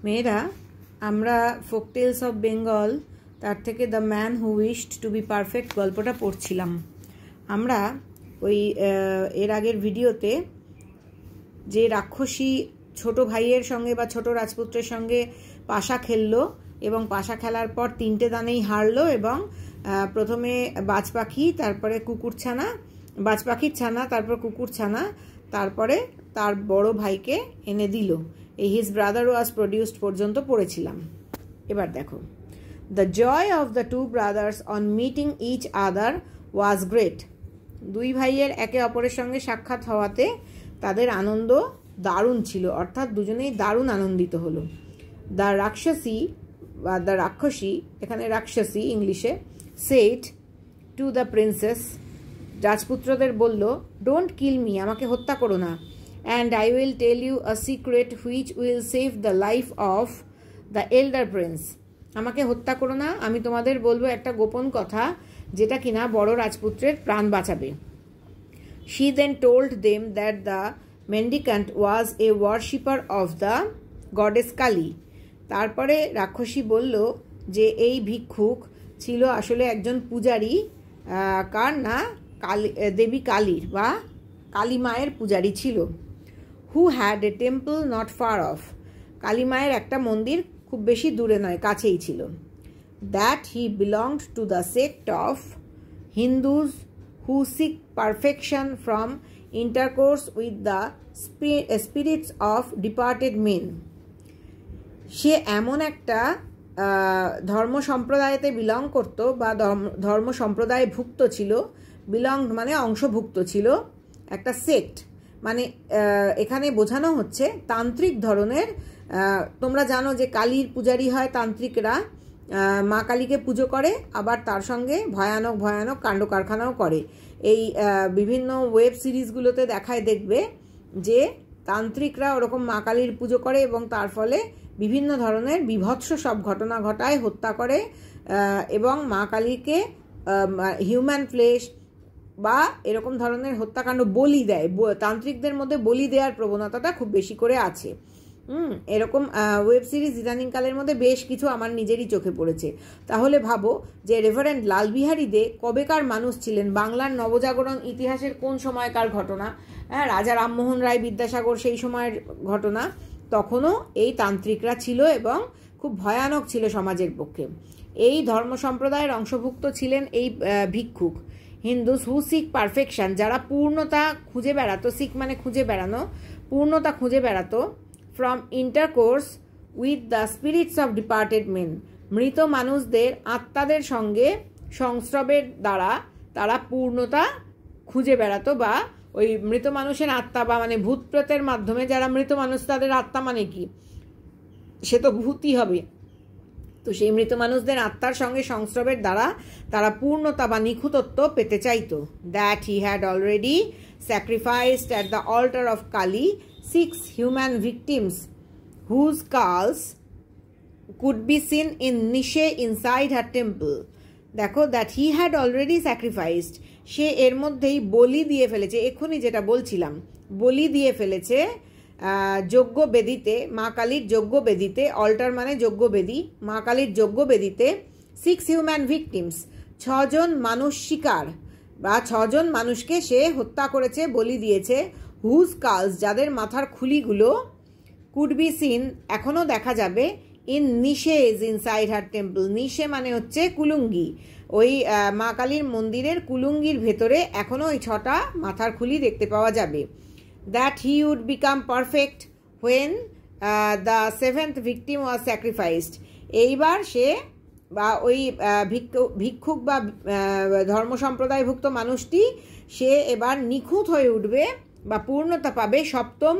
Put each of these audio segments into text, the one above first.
মেয়েরা আমরা folk tales of Bengal তার থেকে the man who wished to be perfect গল্পটা পড়ছিলাম। আমরা ওই এর আগের ভিডিওতে যে রাক্ষসী ছোট ভাইয়ের সঙ্গে বা ছোট রাজপুত্রের সঙ্গে পাশা খেললো এবং পাশা খেলার পর 3টে দানেই হারলো এবং প্রথমে বাজ পাখি, তারপরে কুকুরছানা, বাজ পাখির ছানা, তারপর কুকুরছানা, তারপরে তার বড় ভাইকে এনে দিল। এই হিজ ব্রাদার ওয়াজ প্রডিউসড পর্যন্ত পড়েছিলাম। এবার দেখো, the joy of the two brothers on meeting each other was great. দুই ভাইয়ের একে অপরের সঙ্গে সাক্ষাৎ হওয়াতে তাদের আনন্দ দারুণ ছিল, অর্থাৎ দুজনেই দারুণ আনন্দিত হলো। দ্য রাক্ষসী বা দ্য রাক্ষসী, এখানে রাক্ষসী ইংলিশে, সেড টু দ্য প্রিন্সেস, রাজপুত্রদের বলল, ডোন্ট কিল মি, আমাকে হত্যা করো না, and I will tell you a secret which will save the life of the elder prince. আমাকে হত্যা করো না, আমি তোমাদের বলবো একটা গোপন কথা যেটা কিনা বড় রাজপুত্রের প্রাণ বাঁচাবে। She then told them that the mendicant was a worshipper of the goddess Kali. তারপরে রাক্ষসী বলল যে এই ভিক্ষুক ছিল আসলে একজন পূজারী, কার না, দেবী কালীর বা কালী মায়ের পূজারী ছিল। Who had a temple not far off. Kali মায়ের একটা মন্দির খুব বেশি দূরে নয়, কাছেই ছিল। That he belonged to the sect of Hindus who seek perfection from intercourse with the spirits of departed men. সে এমন একটা ধর্ম সম্প্রদায়তে বিলং করত বা ধর্ম সম্প্রদায়ে ভুক্ত ছিল। বিলং মানে অংশভুক্ত ছিল, একটা সেক্ট মানে এখানে বোঝানো হচ্ছে তান্ত্রিক ধরনের। তোমরা জানো যে কালীর পূজারী হয় তান্ত্রিকরা, মা কালীকে পুজো করে, আবার তার সঙ্গে ভয়ানক ভয়ানক কাণ্ড কারখানাও করে। এই বিভিন্ন ওয়েব সিরিজগুলোতে দেখায়, দেখবে যে তান্ত্রিকরা ওরকম মা কালীর পুজো করে এবং তার ফলে বিভিন্ন ধরনের বীভৎস সব ঘটনা ঘটায়, হত্যা করে এবং মা কালীকে হিউম্যান ফ্লেশ বা এরকম ধরনের হত্যাকাণ্ড বলি দেয়। তান্ত্রিকদের মধ্যে বলি দেওয়ার প্রবণতাটা খুব বেশি করে আছে। এরকম ওয়েব সিরিজ ইদানিংকালের মধ্যে বেশ কিছু আমার নিজেরই চোখে পড়েছে। তাহলে ভাবো যে রেভারেন্ড লালবিহারী দে কবেকার মানুষ ছিলেন, বাংলার নবজাগরণ ইতিহাসের কোন সময়কার ঘটনা, রাজা রামমোহন রায় বিদ্যাসাগর সেই সময়ের ঘটনা। তখনও এই তান্ত্রিকরা ছিল এবং খুব ভয়ানক ছিল সমাজের পক্ষে। এই ধর্ম সম্প্রদায়ের অংশভুক্ত ছিলেন এই ভিক্ষুক। হিন্দুস হু সিক পারফেকশন, যারা পূর্ণতা খুঁজে বেড়াতো, সিক মানে খুঁজে বেড়ানো, পূর্ণতা খুঁজে বেড়াতো, from intercourse with the spirits of departed men, মৃত মানুষদের আত্মাদের সঙ্গে সংস্রবের দ্বারা তারা পূর্ণতা খুঁজে বেড়াতো, বা ওই মৃত মানুষের আত্মা বা মানে ভূত প্রেতের মাধ্যমে যারা মৃত মানুষ, তাদের আত্মা মানে কি, সে তো ভূতই হবে, তো সেই মৃত মানুষদের আত্মার সঙ্গে সংস্রবের দ্বারা তারা পূর্ণতা বা নিখুঁতত্ব পেতে চাইতো। That he had already sacrificed at the altar of Kali 6 human victims whose skulls could be seen in niche inside her temple. দেখো, that he had already sacrificed, সে এর মধ্যেই বলি দিয়ে ফেলেছে, এক্ষুনি যেটা বলছিলাম, বলি দিয়ে ফেলেছে যজ্ঞ বেদিতে, মা কালীর যজ্ঞ বেদিতে, অল্টার মানে যজ্ঞ বেদি, মা কালীর যজ্ঞ বেদিতে 6 human victims, 6 জন মানুষ শিকার বা 6 জন মানুষকে সে হত্যা করেছে, বলি দিয়েছে। হুজ স্কালস, যাদের মাথার খুলিগুলো, কুড বি সিন, এখনও দেখা যাবে, ইন নিশেজ ইনসাইড হার টেম্পল, নিশে মানে হচ্ছে কুলুঙ্গি, ওই মা কালীর মন্দিরের কুলুঙ্গির ভেতরে এখনও ওই 6টা মাথার খুলি দেখতে পাওয়া যাবে। That he would become perfect when the 7th victim was sacrificed, এইবার সে বা ওই ভিক্ষুক বা ধর্ম সম্প্রদায়ভুক্ত মানুষটি সে এবার নিখুঁত হয়ে উঠবে বা পূর্ণতা পাবে 7ম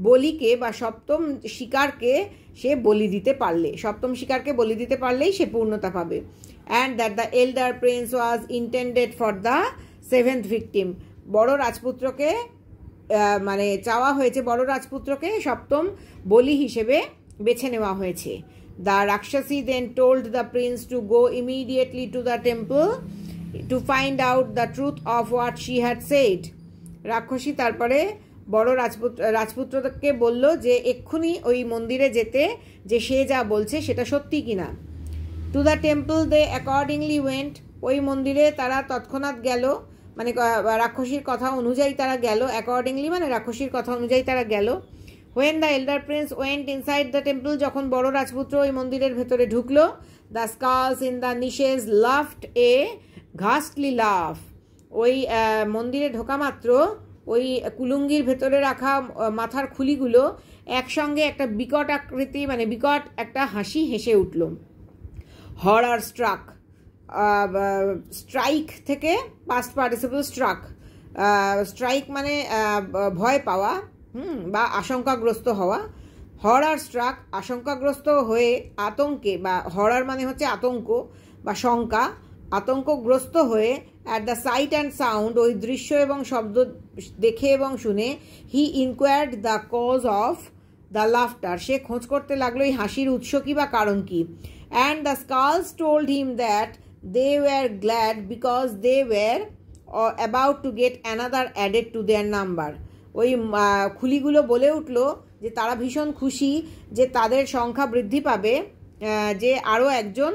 বলিকে বা 7ম শিকারকে সে বলি দিতে পারলে, 7ম শিকারকে বলি দিতে পারলেই সে পূর্ণতা পাবে। And that the elder Prince was intended for the 7th victim, বড় রাজপুত্রকে মানে চাওয়া হয়েছে, বড় রাজপুত্রকে 7ম বলি হিসেবে বেছে নেওয়া হয়েছে। The rakshasi then told the prince to go immediately to the temple to find out the truth of what she had said. রাক্ষসী তারপরে বড় রাজপুত্রকে বলল যে এক্ষুনি ওই মন্দিরে যেতে, যে সে যা বলছে সেটা সত্যি কিনা। To the temple they accordingly went, ওই মন্দিরে তারা তৎক্ষণাৎ গেল, মানে রাক্ষসীর কথা অনুযায়ী তারা গেল। অ্যাকর্ডিংলি মানে রাক্ষসীর কথা অনুযায়ী তারা গেল। When the elder prince went inside the temple, যখন বড় রাজপুত্র ওই মন্দিরের ভেতরে ঢুকলো, the skulls in the niches laughed a ghastly laugh, ওই মন্দিরে ঢোকা মাত্র ওই কুলুঙ্গির ভেতরে রাখা মাথার খুলিগুলো একসঙ্গে একটা বিকট আকৃতি, মানে বিকট একটা হাসি হেসে উঠল। হরার স্ট্রাক, স্ট্রাইক থেকে পাস্ট পার্টিসিপল স্ট্রাক, স্ট্রাইক মানে ভয় পাওয়া বা আশঙ্কাগ্রস্ত হওয়া। হরার স্ট্রাক, আশঙ্কাগ্রস্ত হয়ে, আতঙ্কে, বা হরার মানে হচ্ছে আতঙ্ক বা শঙ্কা, আতঙ্কগ্রস্ত হয়ে, at the sight and sound, ওই দৃশ্য এবং শব্দ দেখে এবং শুনে, he inquired the cause of the laughter, সে খোঁজ করতে লাগলো এই হাসির উৎস কি বা কারণ কি। And the skulls told him that they were glad because they were about to get another added to their number, ওই খুলিগুলো বলে উঠল যে তারা ভীষণ খুশি যে তাদের সংখ্যা বৃদ্ধি পাবে, যে আরও একজন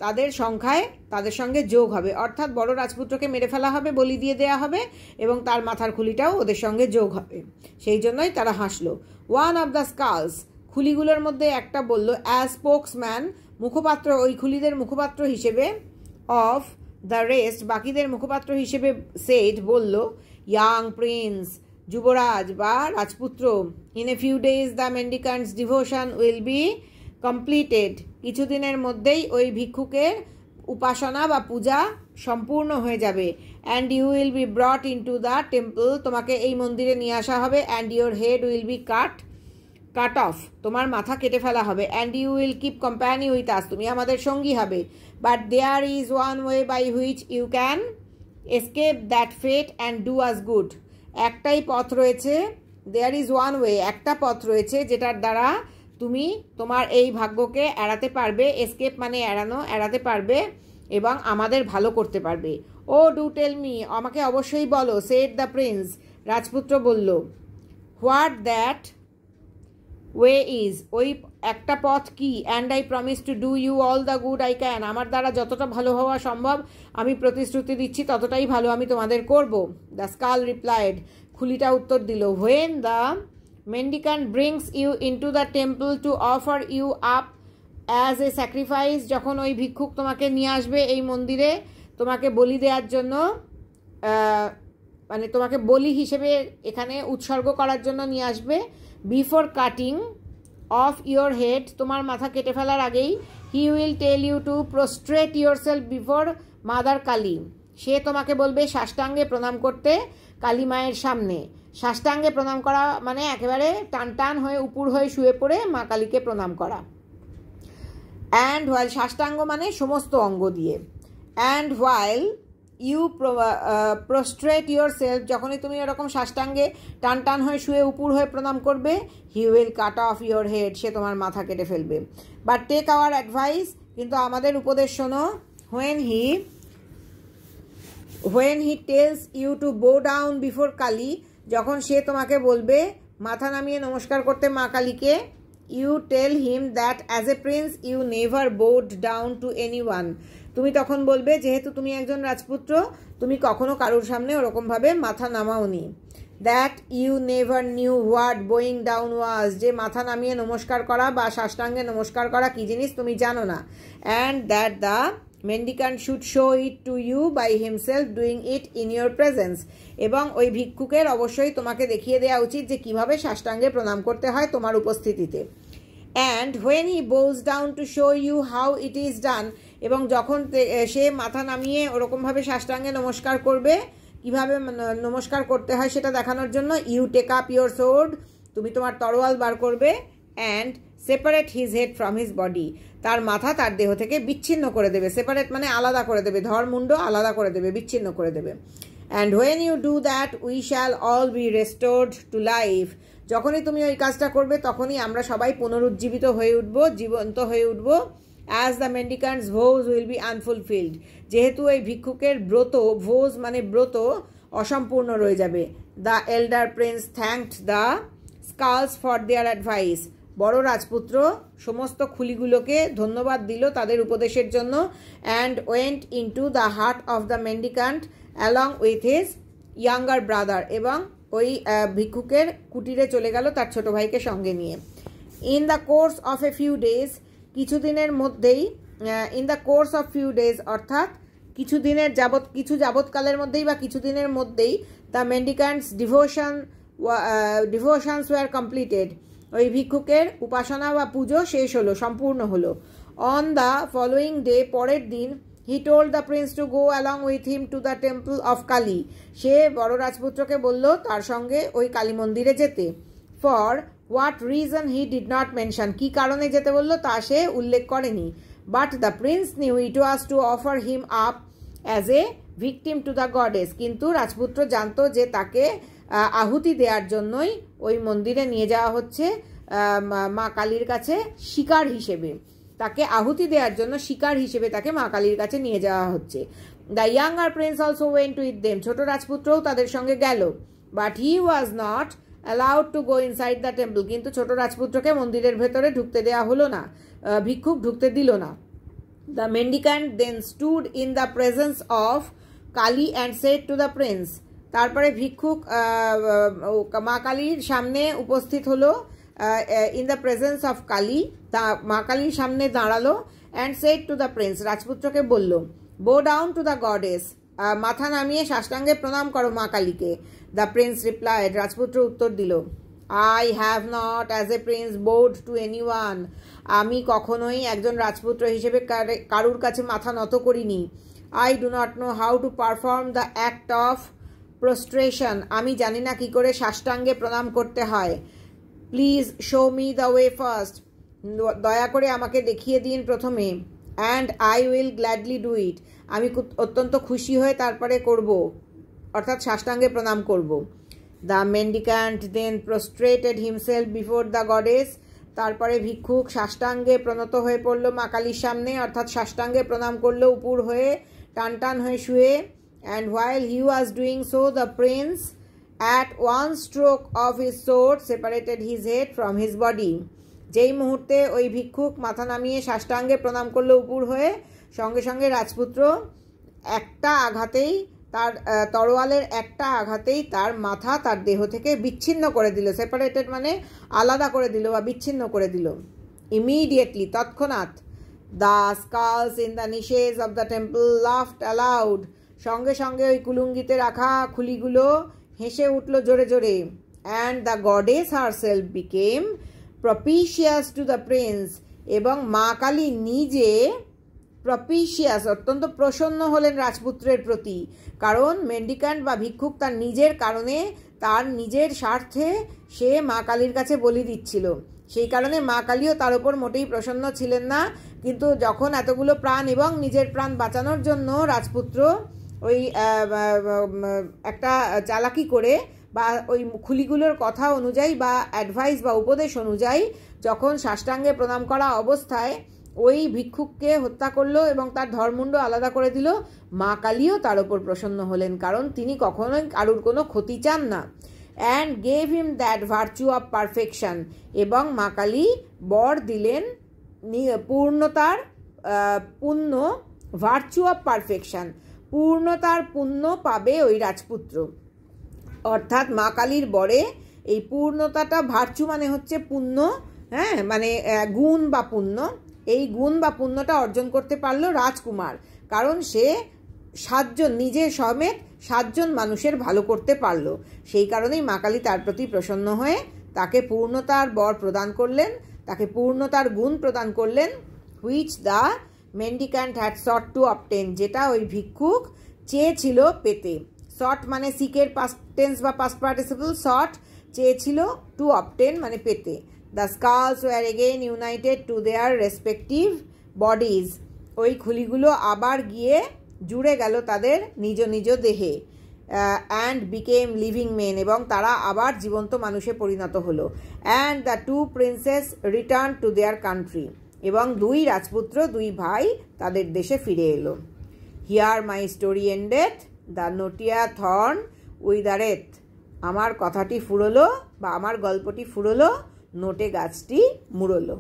তাদের সংখ্যায় তাদের সঙ্গে যোগ হবে, অর্থাৎ বড় রাজপুত্রকে মেরে ফেলা হবে, বলি দিয়ে দেয়া হবে এবং তার মাথার খুলিটাও ওদের সঙ্গে যোগ হবে, সেই জন্যই তারা হাসলো। ওয়ান অফ দ্য স্কালস, খুলিগুলোর মধ্যে একটা বলল, অ্যাজ স্পোক্সম্যান, মুখপাত্র, ওই খুলিদের মুখপাত্র হিসেবে, অফ দ্য রেস্ট, বাকিদের মুখপাত্র হিসেবে সেড, বলল, ইয়াং প্রিন্স, যুবরাজ বা রাজপুত্র, in a few days the mendicant's devotion will be completed, কিছুদিনের মধ্যেই ওই ভিক্ষুকের উপাসনা বা পূজা সম্পূর্ণ হয়ে যাবে। And you will be brought in to the temple, তোমাকে এই মন্দিরে নিয়ে আসা হবে। And your head will be cut off, তোমার মাথা কেটে ফেলা হবে। And you will keep company with us, তুমি আমাদের সঙ্গী হবে। But there is one way by which you can escape that fate and do us good, একটাই পথ রয়েছে, দেয়ার ইজ ওয়ান ওয়ে, একটা পথ রয়েছে যেটার দ্বারা তুমি তোমার এই ভাগ্যকে এড়াতে পারবে, এসকেপ মানে এড়ানো, এড়াতে পারবে এবং আমাদের ভালো করতে পারবে। ও ডু টেল মি, আমাকে অবশ্যই বলো, সেড দ্য প্রিন্স, রাজপুত্র বলল, হোয়াট দ্যাট ওয়ে ইজ, ওই একটা পথ কি। And I promise to do you all the good I can, আমার দ্বারা যতটা ভালো হওয়া সম্ভব আমি প্রতিশ্রুতি দিচ্ছি ততটাই ভালো আমি তোমাদের করব। দ্য স্কাল রিপ্লাইড, খুলিটা উত্তর দিল, when the mendicant brings you into the temple to offer you up as a sacrifice, যখন ওই ভিক্ষুক তোমাকে নিয়ে আসবে এই মন্দিরে তোমাকে বলি দেওয়ার জন্য, মানে তোমাকে বলি হিসেবে এখানে উৎসর্গ করার জন্য নিয়ে আসবে। Before cutting off your head, তোমার মাথা কেটে ফেলার আগেই, he will tell you to prostrate yourself before mother Kali, সে তোমাকে বলবে সাষ্টাঙ্গে প্রণাম করতে কালী মায়ের সামনে। সাষ্টাঙ্গে প্রণাম করা মানে একেবারে টান টান হয়ে উপুর হয়ে শুয়ে পড়ে মা কালীকে প্রণাম করা। অ্যান্ড হোয়াইল, সাষ্টাঙ্গ মানে সমস্ত অঙ্গ দিয়ে। And while you prostrate yourself, যখনই তুমি এরকম সাষ্টাঙ্গে টান টান হয়ে শুয়ে উপুর হয়ে প্রণাম করবে, he will cut off your head, সে তোমার মাথা কেটে ফেলবে। বাট টেক আওয়ার অ্যাডভাইস, কিন্তু আমাদের উপদেশ শোনো। When he tells you to bow down before Kali, যখন সে তোমাকে বলবে মাথা নামিয়ে নমস্কার করতে মা কালীকে, you tell him that as a prince you never bowed down to anyone, তুমি তখন বলবে যেহেতু তুমি একজন রাজপুত্র তুমি কখনো কারোর সামনে ওরকমভাবে মাথা নামাওনি। That you never knew what bowing down was, যে মাথা নামিয়ে নমস্কার করা বা সাষ্টাঙ্গে নমস্কার করা কী জিনিস তুমি জানো না। And that the mendicant should show it to you by himself doing it in your presence, এবং ওই ভিক্ষুকের অবশ্যই তোমাকে দেখিয়ে দেওয়া উচিত যে কীভাবে সাষ্টাঙ্গে প্রণাম করতে হয় তোমার উপস্থিতিতে। And when he bows down to show you how it is done, এবং যখন সে মাথা নামিয়ে ওরকমভাবে সাষ্টাঙ্গে নমস্কার করবে, কীভাবে নমস্কার করতে হয় সেটা দেখানোর জন্য, you take up your sword, তুমি তোমার তরোয়াল বার করবে। And separate his head from his body, তার মাথা তার দেহ থেকে বিচ্ছিন্ন করে দেবে। সেপারেট মানে আলাদা করে দেবে, ধর মুন্ড আলাদা করে দেবে, বিচ্ছিন্ন করে দেবে। And when you do that we shall all be restored to life, যখনই তুমি ওই কাজটা করবে তখনই আমরা সবাই পুনরুজ্জীবিত হয়ে উঠব, জীবন্ত হয়ে উঠব। অ্যাজ দ্য মেন্ডিকান্টস ভোজ উইল বি আনফুলফিল্ড, যেহেতু এই ভিক্ষুকের ব্রত, ভোজ মানে ব্রত, অসম্পূর্ণ রয়ে যাবে। The elder prince thanked the skulls for their advice. বড় রাজপুত্র সমস্ত খুলিগুলোকে ধন্যবাদ দিল তাদের উপদেশের জন্য। And went into the heart of the mendicant along with his younger brother, এবং ওই ভিক্ষুকের কুটিরে চলে গেল তার ছোট ভাইকে সঙ্গে নিয়ে। In the course of A few days, কিছুদিনের মধ্যেই, in the course of few days অর্থাৎ কিছু যাবৎকালের মধ্যেই বা কিছুদিনের মধ্যেই দ্য মেন্ডিকান্টস ডিভোশনস ওয়ার কমপ্লিটেড। ওই ভিক্ষুকের উপাসনা বা পুজো শেষ হলো, সম্পূর্ণ হলো। অন দ্য ফলোয়িং ডে, পরের দিন, he told the prince to go along with him to the temple of Kali. সে বড় রাজপুত্রকে বলল তার সঙ্গে ওই কালী মন্দিরে যেতে। For what reason he did not mention, কী কারণে যেতে বললো তা সে উল্লেখ করেনি। But the prince knew it was to offer him up as a victim to the goddess. কিন্তু রাজপুত্র জানতো যে তাকে আহুতি দেওয়ার জন্যই ওই মন্দিরে নিয়ে যাওয়া হচ্ছে মা কালীর কাছে শিকার হিসেবে। তাকে আহুতি দেওয়ার জন্য শিকার হিসেবে তাকে মা কালীর কাছে নিয়ে যাওয়া হচ্ছে। The younger Prince also went with them, ছোট রাজপুত্রও তাদের সঙ্গে গেল। But he was not allowed to go inside the temple, কিন্তু ছোট রাজপুত্রকে মন্দিরের ভেতরে ঢুকতে দেওয়া হলো না, ভিক্ষুক ঢুকতে দিল না। The mendicant then stood in the presence of Kali and said to the prince, তারপরে ভিক্ষুক মা কালীর সামনে উপস্থিত হলো, in the presence of Kali, মা কালীর সামনে দাঁড়ালো। And said to the prince, রাজপুত্রকে বলল, bow down to the goddess, মাথা নামিয়ে সাষ্টাঙ্গে প্রণাম করো মা কালীকে। দ্য প্রিন্স রিপ্লাইড, রাজপুত্র উত্তর দিল, I have not as a prince bowed to any one, আমি কখনোই একজন রাজপুত্র হিসেবে কারুর কাছে মাথা নত করিনি। I do not know how to perform the act of prostration, আমি জানি না কি করে সাষ্টাঙ্গে প্রণাম করতে হয়। Please show me the way first, দয়া করে আমাকে দেখিয়ে দিন প্রথমে। And I will gladly do it, আমি অত্যন্ত খুশি হয়ে তারপরে করব, অর্থাৎ সাষ্টাঙ্গে প্রণাম করব। The mendicant then prostrated himself before the goddess, তারপরে ভিক্ষুক সাষ্টাঙ্গে প্রণত হয়ে পড়ল মা কালীর সামনে, অর্থাৎ সাষ্টাঙ্গে প্রণাম করলো উপুর হয়ে, টান হয়ে শুয়ে। And while he was doing so the Prince at one stroke of his sword separated his head from his body, যেই মুহূর্তে ওই ভিক্ষুক মাথা নামিয়ে সাষ্টাঙ্গে প্রণাম করলো উপুর হয়ে, সঙ্গে সঙ্গে রাজপুত্র একটা আঘাতেই, তার তরোয়ালের একটা আঘাতেই তার মাথা তার দেহ থেকে বিচ্ছিন্ন করে দিল। সেপারেটেড মানে আলাদা করে দিল বা বিচ্ছিন্ন করে দিল। ইমিডিয়েটলি, তৎক্ষণাৎ। The skulls in the niches of the temple laughed aloud, সঙ্গে সঙ্গে ওই কুলুঙ্গিতে রাখা খুলিগুলো হেসে উঠল জোরে জোরে। And the goddess herself became propitious to the prince, এবং মা কালী নিজে প্রপিশিয়াস, অত্যন্ত প্রসন্ন হলেন রাজপুত্রের প্রতি। কারণ মেন্ডিক্যান্ট বা ভিক্ষুক তার নিজের কারণে, তার নিজের স্বার্থে সে মা কালীর কাছে বলি দিচ্ছিল, সেই কারণে মা কালীও তার উপর মোটেই প্রসন্ন ছিলেন না। কিন্তু যখন এতগুলো প্রাণ এবং নিজের প্রাণ বাঁচানোর জন্য রাজপুত্র ওই একটা চালাকি করে বা ওই খুলিগুলোর কথা অনুযায়ী বা অ্যাডভাইস বা উপদেশ অনুযায়ী যখন সাষ্টাঙ্গে প্রণাম করা অবস্থায় ওই ভিক্ষুককে হত্যা করলো এবং তার ধর্মুণ্ড আলাদা করে দিল, মা কালীও তার ওপর প্রসন্ন হলেন, কারণ তিনি কখনোই কারুর কোনো ক্ষতি চান না। And gave him that virtue of perfection, এবং মা কালী বর দিলেন পূর্ণতার পুণ্য, ভার্চু অফ পারফেকশন, পূর্ণতার পুণ্য পাবে ওই রাজপুত্র। অর্থাৎ মা কালীর বরে এই পূর্ণতাটা, ভার্চু মানে হচ্ছে পুণ্য, হ্যাঁ, মানে গুণ বা পুণ্য, এই গুণ বা পুণ্যটা অর্জন করতে পারলো রাজকুমার, কারণ সে 7 জন, নিজের সমেত 7 জন মানুষের ভালো করতে পারলো। সেই কারণেই মা কালী তার প্রতি প্রসন্ন হয়ে তাকে পূর্ণতার বর প্রদান করলেন, তাকে পূর্ণতার গুণ প্রদান করলেন। Which the mendicant had sought to obtain, যেটা ওই ভিক্ষুক চেয়েছিল পেতে। সট মানে সিকের পাস্ট টেন্স বা পাস্ট পার্টিসিপল, সট চেয়েছিল, টু অবটেন মানে পেতে। The skulls were again united to their respective bodies, ওই খুলিগুলো আবার গিয়ে জুড়ে গেল তাদের নিজ নিজ দেহে। অ্যান্ড বিকেম লিভিং মেন, এবং তারা আবার জীবন্ত মানুষে পরিণত হলো। And the 2 princes return to their country, এবং 2 রাজপুত্র, 2 ভাই তাদের দেশে ফিরে এলো। Here my story ended. The natiya thorn withereth, আমার কথাটি ফুরলো বা আমার গল্পটি ফুরলো, নোটে গাছটি মুড়লো।